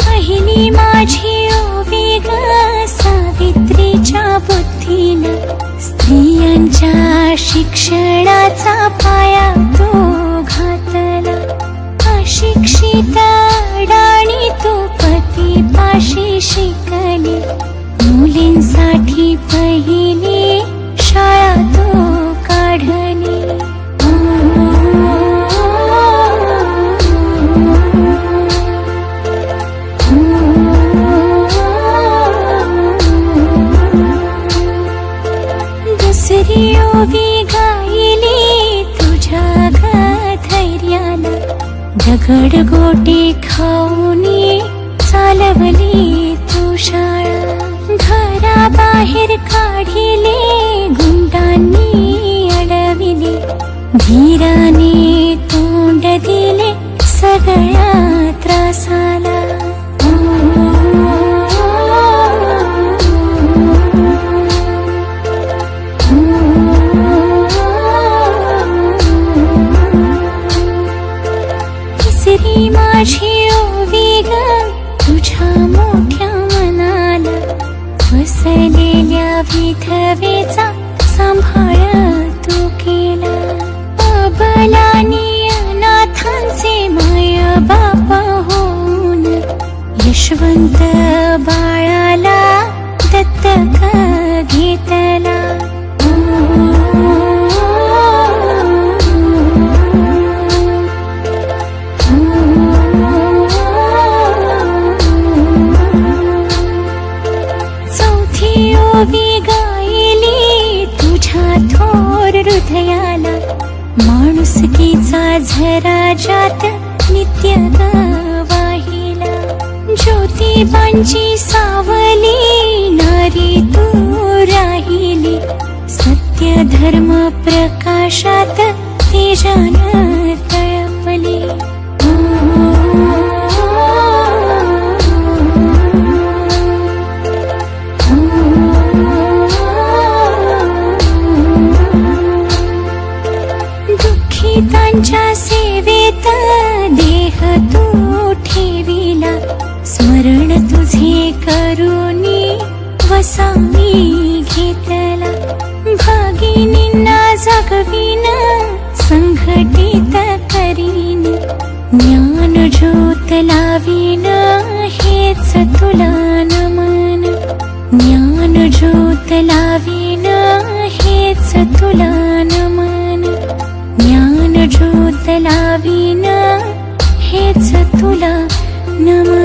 पहिली माझी ओवी ग सावित्रीच्या बुद्धीनं, स्त्रियांच्या शिक्षणाचा पाया तो घातला. अशिक्षित अडाणी तो पतीपाशी शिकली, मुलींसाठी पहिली शाळा तो काढली. दुसरी ओवी गायली तुझ्या धैर्याला, दगड गोटे खाऊनी चालवली तू शाळा. घराबाहेर काढिले गुंडांनी अडविले, धीराने तोंड दिले सगळ्या त्रासाला. तिसरी माझी ओवी ग तुझ्या मोठ्या मनाला, फसलेल्या विधवेचा सांभाळ तू केला. अबलानी अनाथांचे माय बाप होऊन, यशवंत बाळाला दत्तक घेतला. चौथी ओवी गायली तुझ्या थोर हृदयाला, माणुसकीचा झरा ज्यात नित्य वाहिला. ज्योतिबांची सावली नारी तू राहिली, सत्य धर्म प्रकाशात तेजानं तळपली. दुःखितांच्या सेवेत देह तू ठेविला, स्मरण तुझे करुनी वसामी घेतला. भगिनींना जगवीन संघटित करीन, ज्ञान ज्योत लावीन हेच तुला नमन. ज्ञान ज्योत लावीन हेच तुला नमन. ज्ञान ज्योत लावीन हेच तुला नमन.